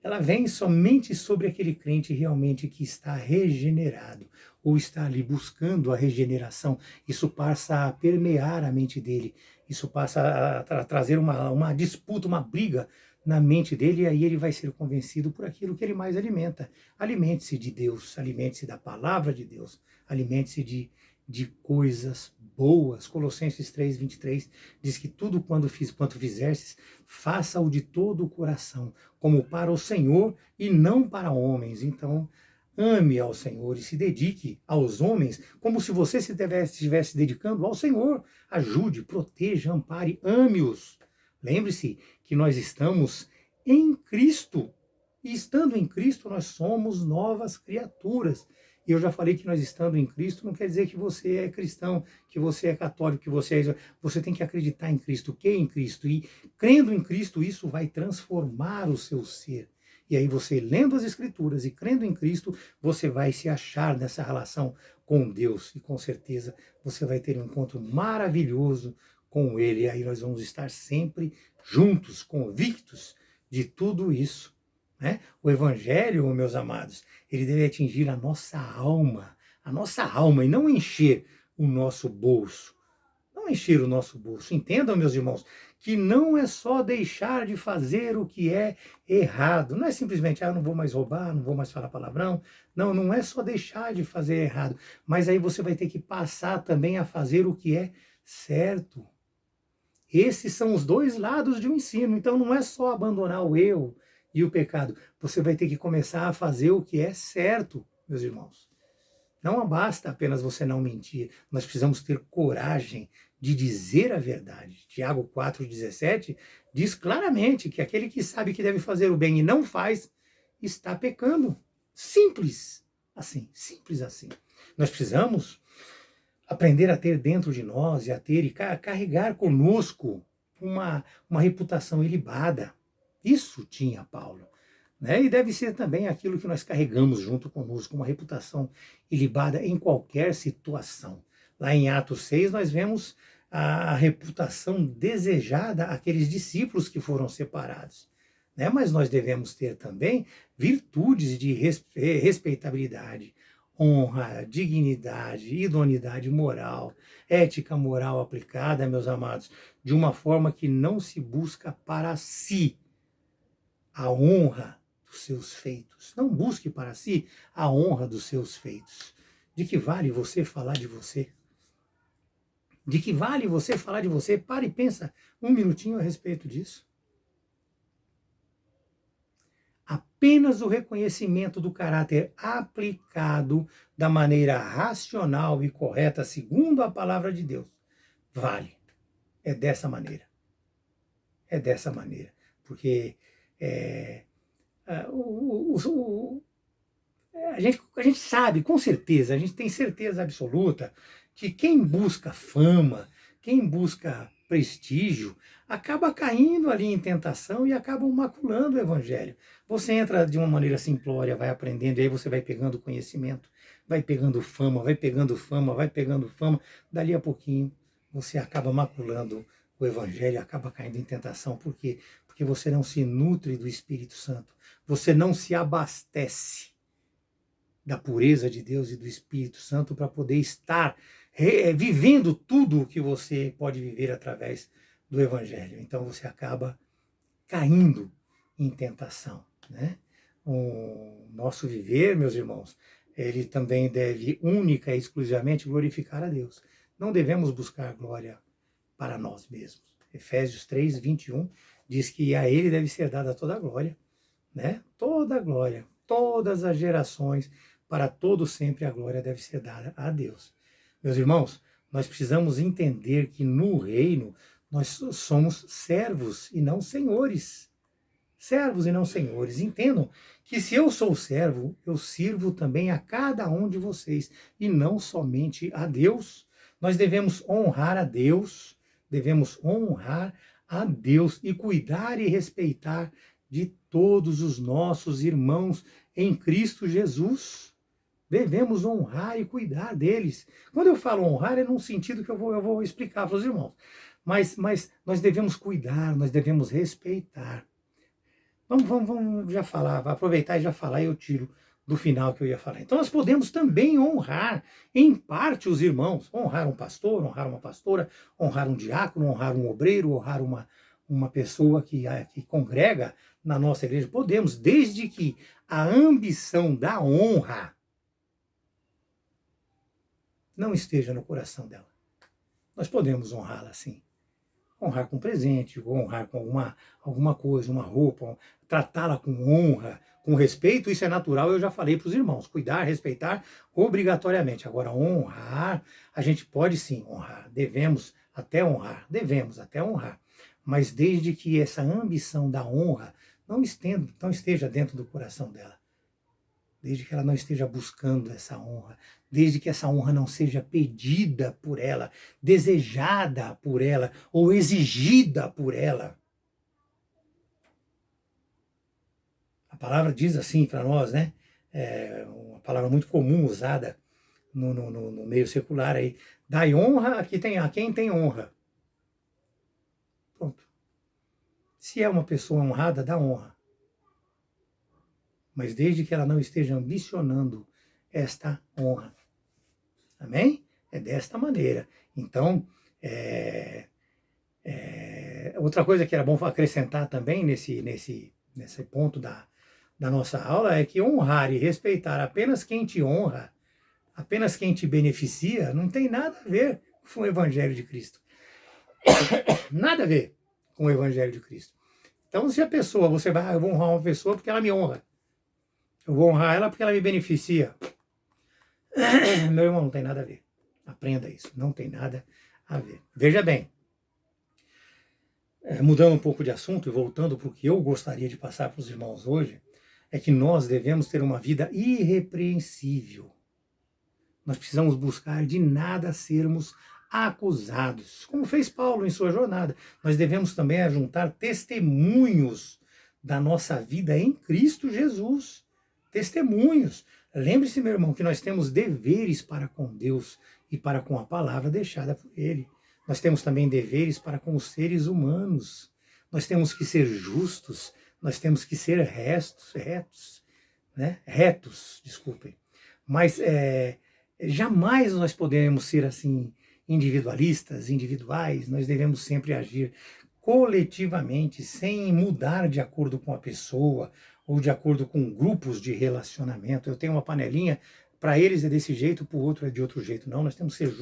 ela vem somente sobre aquele crente realmente que está regenerado, ou está ali buscando a regeneração. Isso passa a permear a mente dele, isso passa a trazer uma disputa, uma briga na mente dele, e aí ele vai ser convencido por aquilo que ele mais alimenta. Alimente-se de Deus, alimente-se da palavra de Deus, alimente-se de coisas boas. Colossenses 3:23 diz que tudo quanto fizerdes, faça-o de todo o coração, como para o Senhor e não para homens. Então, ame ao Senhor e se dedique aos homens como se você se estivesse dedicando ao Senhor. Ajude, proteja, ampare, ame-os. Lembre-se que nós estamos em Cristo. E estando em Cristo, nós somos novas criaturas. E eu já falei que nós estando em Cristo não quer dizer que você é cristão, que você é católico, que você é... Você tem que acreditar em Cristo, que em Cristo. E crendo em Cristo, isso vai transformar o seu ser. E aí você, lendo as Escrituras e crendo em Cristo, você vai se achar nessa relação com Deus. E com certeza você vai ter um encontro maravilhoso com Ele. E aí nós vamos estar sempre juntos, convictos de tudo isso. Né? O Evangelho, meus amados, ele deve atingir a nossa alma, e não encher o nosso bolso. Não encher o nosso bolso. Entendam, meus irmãos, que não é só deixar de fazer o que é errado. Não é simplesmente, eu não vou mais roubar, não vou mais falar palavrão. Não, não é só deixar de fazer errado. Mas aí você vai ter que passar também a fazer o que é certo. Esses são os dois lados de um ensino. Então não é só abandonar o eu e o pecado. Você vai ter que começar a fazer o que é certo, meus irmãos. Não basta apenas você não mentir. Nós precisamos ter coragem de dizer a verdade. Tiago 4,17 diz claramente que aquele que sabe que deve fazer o bem e não faz, está pecando. Simples assim, simples assim. Nós precisamos aprender a ter dentro de nós e carregar conosco uma reputação ilibada. Isso tinha Paulo. Né? E deve ser também aquilo que nós carregamos junto conosco, uma reputação ilibada em qualquer situação. Lá em Atos 6, nós vemos a reputação desejada àqueles discípulos que foram separados. Né? Mas nós devemos ter também virtudes de respeitabilidade, honra, dignidade, idoneidade moral, ética moral aplicada, meus amados. de uma forma que não se busca para si a honra dos seus feitos. Não busque para si a honra dos seus feitos. De que vale você falar de você? De que vale você falar de você? Pare e pensa um minutinho a respeito disso. Apenas o reconhecimento do caráter aplicado da maneira racional e correta, segundo a palavra de Deus, vale. É dessa maneira. É dessa maneira. Porque a gente sabe, com certeza, a gente tem certeza absoluta que quem busca fama, quem busca prestígio, acaba caindo ali em tentação e acaba maculando o evangelho. Você entra de uma maneira simplória, vai aprendendo, e aí você vai pegando conhecimento, vai pegando fama, vai pegando fama, vai pegando fama, dali a pouquinho você acaba maculando o evangelho, acaba caindo em tentação. Por quê? Porque você não se nutre do Espírito Santo, você não se abastece da pureza de Deus e do Espírito Santo para poder estar vivendo tudo o que você pode viver através do Evangelho. Então você acaba caindo em tentação, né? O nosso viver, meus irmãos, ele também deve única e exclusivamente glorificar a Deus. Não devemos buscar glória para nós mesmos. Efésios 3, 21 diz que a ele deve ser dada toda a glória, né? Toda a glória, todas as gerações, para todo sempre a glória deve ser dada a Deus. Meus irmãos, nós precisamos entender que no reino nós somos servos e não senhores. Servos e não senhores. Entendam que se eu sou servo, eu sirvo também a cada um de vocês e não somente a Deus. Nós devemos honrar a Deus, e cuidar e respeitar de todos os nossos irmãos em Cristo Jesus. Devemos honrar e cuidar deles. Quando eu falo honrar, é num sentido que eu vou explicar para os irmãos. Mas nós devemos cuidar, nós devemos respeitar. Vamos já falar, vou aproveitar e já falar e eu tiro do final que eu ia falar. Então nós podemos também honrar, em parte, os irmãos. Honrar um pastor, honrar uma pastora, honrar um diácono, honrar um obreiro, honrar uma pessoa que congrega na nossa igreja. Podemos, desde que a ambição da honra não esteja no coração dela. Nós podemos honrá-la sim. Honrar com presente, honrar com alguma coisa, uma roupa, tratá-la com honra, com respeito, isso é natural, eu já falei para os irmãos. Cuidar, respeitar, obrigatoriamente. Agora, honrar, a gente pode sim honrar, devemos até honrar, mas desde que essa ambição da honra não esteja dentro do coração dela. Desde que ela não esteja buscando essa honra, desde que essa honra não seja pedida por ela, desejada por ela ou exigida por ela. A palavra diz assim para nós, né? É uma palavra muito comum usada no meio secular aí. Dai honra a quem tem honra. Pronto. Se é uma pessoa honrada, dá honra. Mas desde que ela não esteja ambicionando esta honra. Amém? É desta maneira. Então, outra coisa que era bom acrescentar também nesse ponto da nossa aula é que honrar e respeitar apenas quem te honra, apenas quem te beneficia, não tem nada a ver com o Evangelho de Cristo. Nada a ver com o Evangelho de Cristo. Então, se a pessoa, eu vou honrar uma pessoa porque ela me honra. Eu vou honrar ela porque ela me beneficia. Meu irmão, não tem nada a ver. Aprenda isso. Não tem nada a ver. Veja bem. Mudando um pouco de assunto e voltando para o que eu gostaria de passar para os irmãos hoje, é que nós devemos ter uma vida irrepreensível. Nós precisamos buscar de nada sermos acusados. Como fez Paulo em sua jornada. Nós devemos também ajuntar testemunhos da nossa vida em Cristo Jesus. Testemunhos. Lembre-se, meu irmão, que nós temos deveres para com Deus e para com a palavra deixada por Ele. Nós temos também deveres para com os seres humanos. Nós temos que ser justos, nós temos que ser retos, desculpem. Mas jamais nós podemos ser assim individualistas, individuais, nós devemos sempre agir coletivamente, sem mudar de acordo com a pessoa ou de acordo com grupos de relacionamento. Eu tenho uma panelinha, para eles é desse jeito, para o outro é de outro jeito. Não, nós temos que ser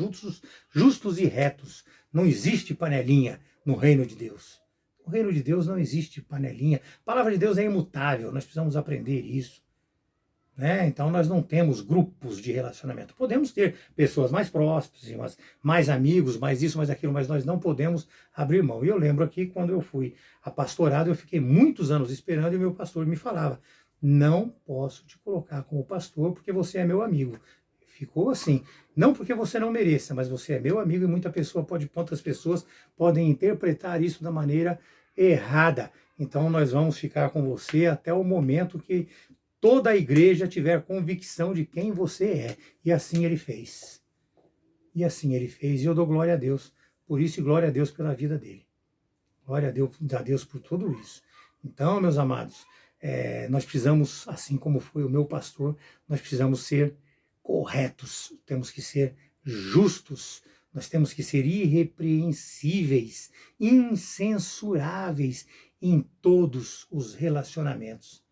justos e retos. Não existe panelinha no reino de Deus. No reino de Deus não existe panelinha. A palavra de Deus é imutável, nós precisamos aprender isso. Né? Então nós não temos grupos de relacionamento. Podemos ter pessoas mais próximas, mais amigos, mais isso, mais aquilo, mas nós não podemos abrir mão. E eu lembro aqui, quando eu fui a pastorado, eu fiquei muitos anos esperando e meu pastor me falava: não posso te colocar como pastor porque você é meu amigo. Ficou assim, não porque você não mereça, mas você é meu amigo e muitas pessoas podem interpretar isso da maneira errada. Então nós vamos ficar com você até o momento que toda a igreja tiver convicção de quem você é. E assim ele fez. E assim ele fez. E eu dou glória a Deus por isso e glória a Deus pela vida dele. Glória a Deus por tudo isso. Então, meus amados, nós precisamos, assim como foi o meu pastor, nós precisamos ser corretos, temos que ser justos, nós temos que ser irrepreensíveis, incensuráveis em todos os relacionamentos.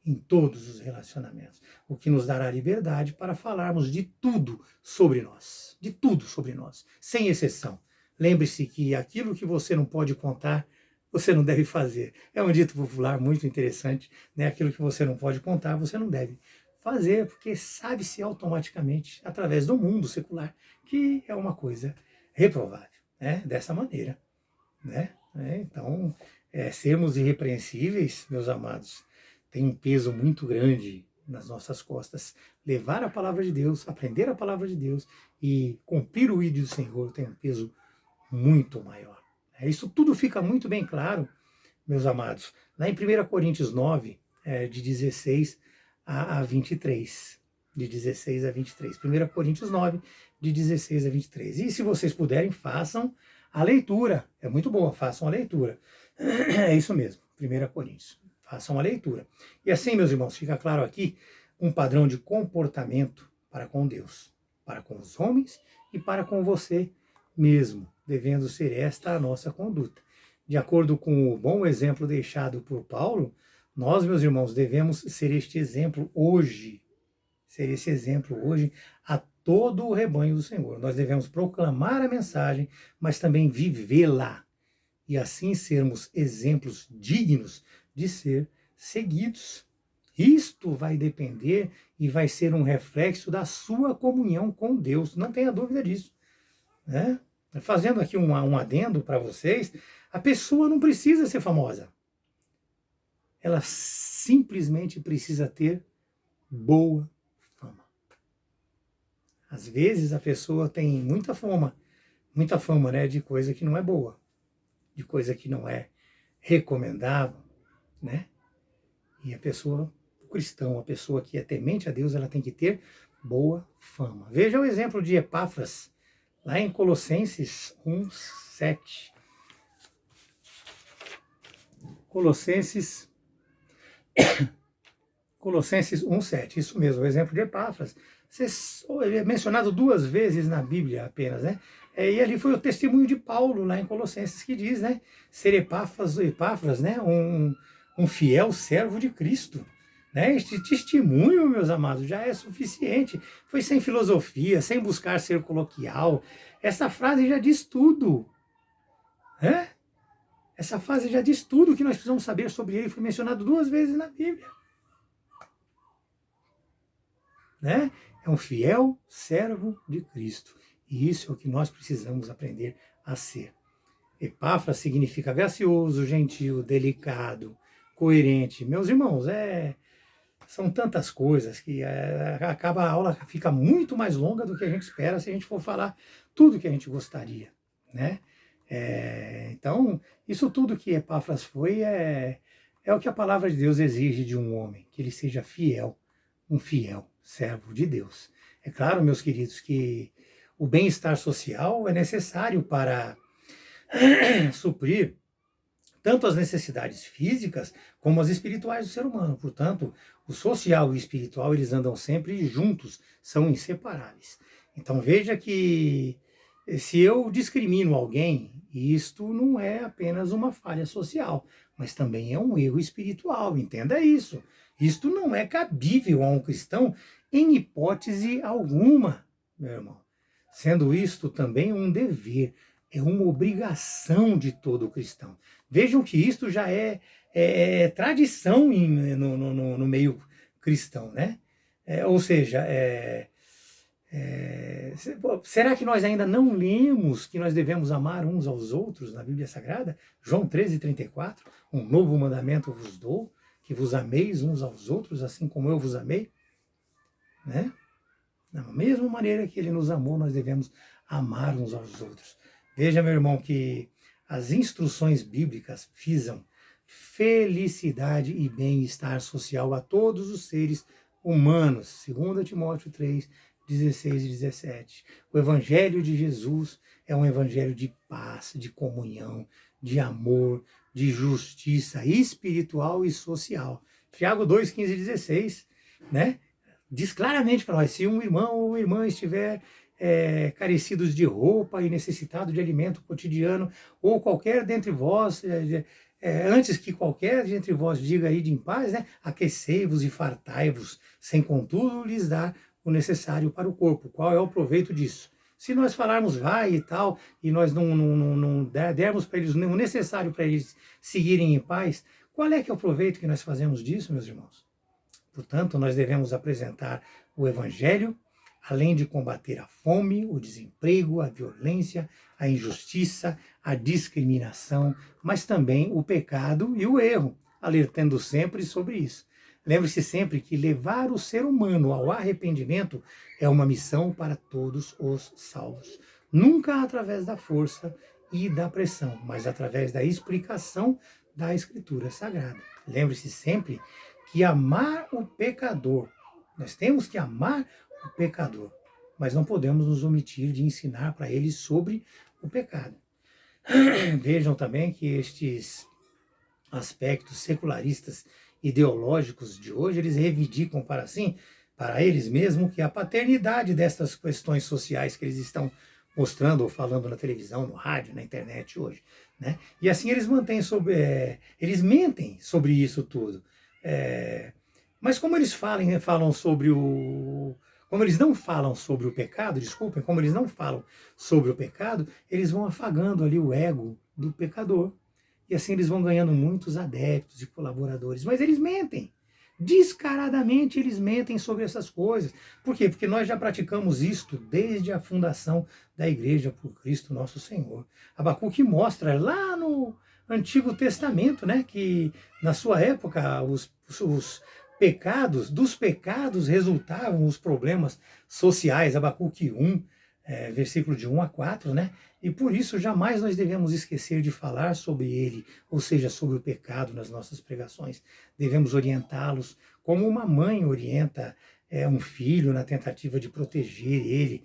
Em todos os relacionamentos. O que nos dará liberdade para falarmos de tudo sobre nós. De tudo sobre nós, sem exceção. Lembre-se que aquilo que você não pode contar, você não deve fazer. É um dito popular muito interessante, né? Aquilo que você não pode contar, você não deve fazer, porque sabe-se automaticamente, através do mundo secular, que é uma coisa reprovável, né? Dessa maneira, né? Então, sermos irrepreensíveis, meus amados, tem um peso muito grande nas nossas costas. Levar a palavra de Deus, aprender a palavra de Deus e cumprir o ídolo do Senhor tem um peso muito maior. Isso tudo fica muito bem claro, meus amados, lá em 1 Coríntios 9, de 16 a 23. De 16 a 23. 1 Coríntios 9, de 16 a 23. E se vocês puderem, façam a leitura. É muito boa, façam a leitura. É isso mesmo, 1 Coríntios. Façam a leitura. E assim, meus irmãos, fica claro aqui um padrão de comportamento para com Deus, para com os homens e para com você mesmo, devendo ser esta a nossa conduta. De acordo com o bom exemplo deixado por Paulo, nós, meus irmãos, devemos ser este exemplo hoje, a todo o rebanho do Senhor. Nós devemos proclamar a mensagem, mas também vivê-la, e assim sermos exemplos dignos de ser seguidos. Isto vai depender e vai ser um reflexo da sua comunhão com Deus, não tenha dúvida disso. Né? Fazendo aqui um adendo para vocês, a pessoa não precisa ser famosa. Ela simplesmente precisa ter boa fama. Às vezes a pessoa tem muita fama, né, de coisa que não é boa, de coisa que não é recomendável, né? E a pessoa, o cristão, a pessoa que é temente a Deus, ela tem que ter boa fama. Veja o exemplo de Epáfras, lá em Colossenses 1:7. Colossenses 1:7, isso mesmo, o exemplo de Epáfras. Ele é mencionado 2 vezes na Bíblia apenas, né? E ali foi o testemunho de Paulo, lá em Colossenses, que diz, né? Ser Epáfras, né? Um fiel servo de Cristo. Né? Este testemunho, meus amados, já é suficiente. Foi sem filosofia, sem buscar ser coloquial. Essa frase já diz tudo. Né? Essa frase já diz tudo que nós precisamos saber sobre ele. Foi mencionado 2 vezes na Bíblia. Né? É um fiel servo de Cristo. E isso é o que nós precisamos aprender a ser. Epáfras significa gracioso, gentil, delicado, coerente. Meus irmãos, são tantas coisas que a aula fica muito mais longa do que a gente espera se a gente for falar tudo que a gente gostaria. Né? Então, isso tudo que Epáfras foi é o que a palavra de Deus exige de um homem, que ele seja fiel, um fiel servo de Deus. É claro, meus queridos, que o bem-estar social é necessário para suprir tanto as necessidades físicas como as espirituais do ser humano. Portanto, o social e o espiritual, eles andam sempre juntos, são inseparáveis. Então veja que Se eu discrimino alguém, isto não é apenas uma falha social, mas também é um erro espiritual, entenda isso. Isto não é cabível a um cristão em hipótese alguma, meu irmão. Sendo isto também um dever, é uma obrigação de todo cristão. Vejam que isto já é tradição no meio cristão, né? Ou seja, será que nós ainda não lemos que nós devemos amar uns aos outros na Bíblia Sagrada? João 13:34, um novo mandamento vos dou, que vos ameis uns aos outros, assim como eu vos amei. Né? Da mesma maneira que ele nos amou, nós devemos amar uns aos outros. Veja, meu irmão, que as instruções bíblicas visam felicidade e bem-estar social a todos os seres humanos. 2 Timóteo 3, 16 e 17. O Evangelho de Jesus é um evangelho de paz, de comunhão, de amor, de justiça espiritual e social. Tiago 2, 15 e 16, né? Diz claramente para nós, se um irmão ou irmã estiver carecidos de roupa e necessitado de alimento cotidiano, ou qualquer dentre vós, antes que qualquer dentre vós diga aí de em paz, né, aquecei-vos e fartai-vos, sem contudo lhes dar o necessário para o corpo. Qual é o proveito disso? Se nós falarmos vai e tal, e nós não dermos para eles o necessário para eles seguirem em paz, qual é que é o proveito que nós fazemos disso, meus irmãos? Portanto, nós devemos apresentar o Evangelho, além de combater a fome, o desemprego, a violência, a injustiça, a discriminação, mas também o pecado e o erro, alertando sempre sobre isso. Lembre-se sempre que levar o ser humano ao arrependimento é uma missão para todos os salvos. Nunca através da força e da pressão, mas através da explicação da Escritura Sagrada. Lembre-se sempre que amar o pecador, nós temos que amar o pecador, mas não podemos nos omitir de ensinar para ele sobre o pecado. Vejam também que estes aspectos secularistas ideológicos de hoje, eles reivindicam para eles mesmos, que a paternidade destas questões sociais que eles estão mostrando ou falando na televisão, no rádio, na internet hoje, né? E assim eles eles mentem sobre isso tudo. Mas como eles falam sobre como eles não falam sobre o pecado, desculpem, como eles não falam sobre o pecado, eles vão afagando ali o ego do pecador. E assim eles vão ganhando muitos adeptos e colaboradores. Mas eles mentem. Descaradamente eles mentem sobre essas coisas. Por quê? Porque nós já praticamos isto desde a fundação da Igreja por Cristo nosso Senhor. Abacuque mostra lá no Antigo Testamento, né, que na sua época dos pecados resultavam os problemas sociais. Abacuque 1, versículo de 1 a 4, né? E por isso jamais nós devemos esquecer de falar sobre ele, ou seja, sobre o pecado nas nossas pregações. Devemos orientá-los como uma mãe orienta um filho na tentativa de proteger ele,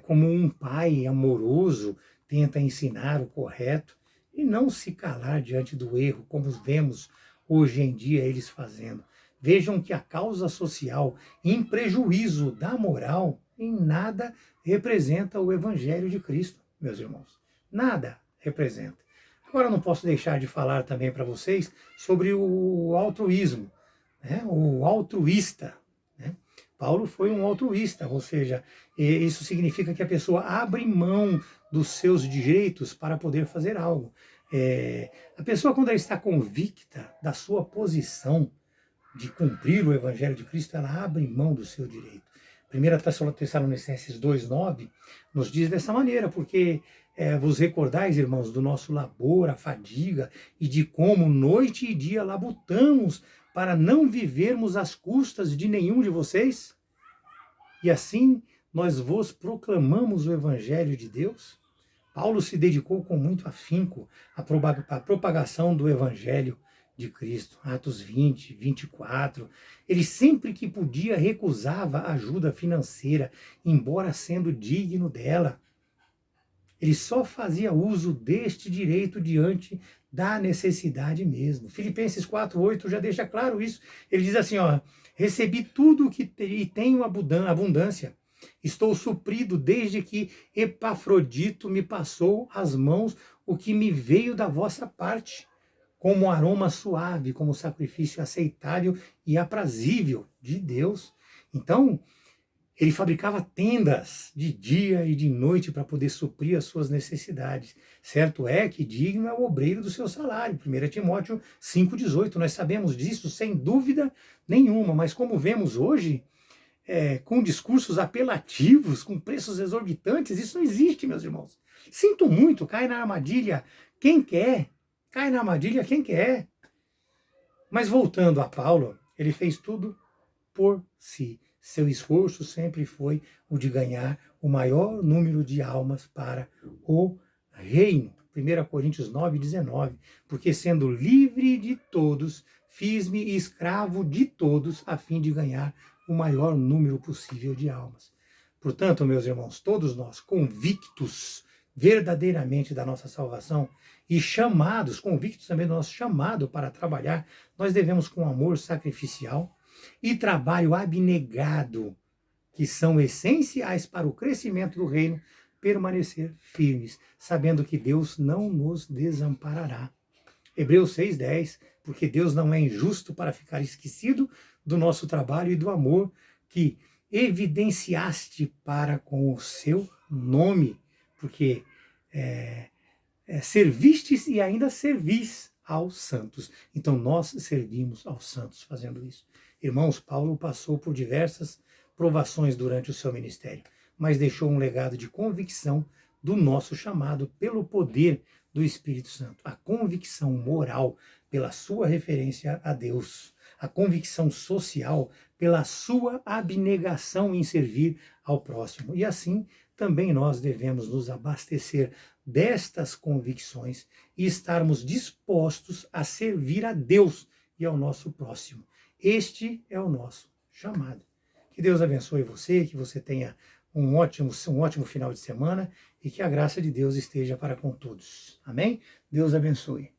como um pai amoroso tenta ensinar o correto, e não se calar diante do erro, como vemos hoje em dia eles fazendo. Vejam que a causa social, em prejuízo da moral, em nada representa o Evangelho de Cristo, meus irmãos. Nada representa. Agora não posso deixar de falar também para vocês sobre o altruísmo, né? O altruísta. Né? Paulo foi um altruísta, ou seja, isso significa que a pessoa abre mão dos seus direitos para poder fazer algo. A pessoa, quando ela está convicta da sua posição de cumprir o Evangelho de Cristo, ela abre mão do seu direito. 1 Tessalonicenses 2,9 nos diz dessa maneira, porque vos recordais, irmãos, do nosso labor, a fadiga, e de como noite e dia labutamos para não vivermos às custas de nenhum de vocês? E assim nós vos proclamamos o Evangelho de Deus? Paulo se dedicou com muito afinco à propagação do Evangelho de Cristo. Atos 20, 24. Ele sempre que podia recusava ajuda financeira, embora sendo digno dela. Ele só fazia uso deste direito diante da necessidade mesmo. Filipenses 4:8 já deixa claro isso. Ele diz assim, recebi tudo o que tenho abundância, Estou suprido desde que Epafrodito me passou às mãos o que me veio da vossa parte, como aroma suave, como sacrifício aceitável e aprazível de Deus. Então, ele fabricava tendas de dia e de noite para poder suprir as suas necessidades. Certo é que digno é o obreiro do seu salário. 1 Timóteo 5,18. Nós sabemos disso sem dúvida nenhuma, mas como vemos hoje, com discursos apelativos, com preços exorbitantes, isso não existe, meus irmãos. Sinto muito, cai na armadilha quem quer. Cai na armadilha quem quer. Mas voltando a Paulo, ele fez tudo por si. Seu esforço sempre foi o de ganhar o maior número de almas para o reino. 1 Coríntios 9,19. Porque sendo livre de todos, fiz-me escravo de todos, a fim de ganhar o maior número possível de almas. Portanto, meus irmãos, todos nós convictos verdadeiramente da nossa salvação e chamados, convictos também do nosso chamado para trabalhar, nós devemos com amor sacrificial e trabalho abnegado, que são essenciais para o crescimento do reino, permanecer firmes, sabendo que Deus não nos desamparará. Hebreus 6,10, porque Deus não é injusto para ficar esquecido do nosso trabalho e do amor que evidenciaste para com o seu nome, porque servistes e ainda servis aos santos. Então nós servimos aos santos fazendo isso. Irmãos, Paulo passou por diversas provações durante o seu ministério, mas deixou um legado de convicção do nosso chamado pelo poder do Espírito Santo. A convicção moral pela sua referência a Deus. A convicção social pela sua abnegação em servir ao próximo. E assim também nós devemos nos abastecer destas convicções e estarmos dispostos a servir a Deus e ao nosso próximo. Este é o nosso chamado. Que Deus abençoe você, que você tenha um ótimo final de semana e que a graça de Deus esteja para com todos. Amém? Deus abençoe.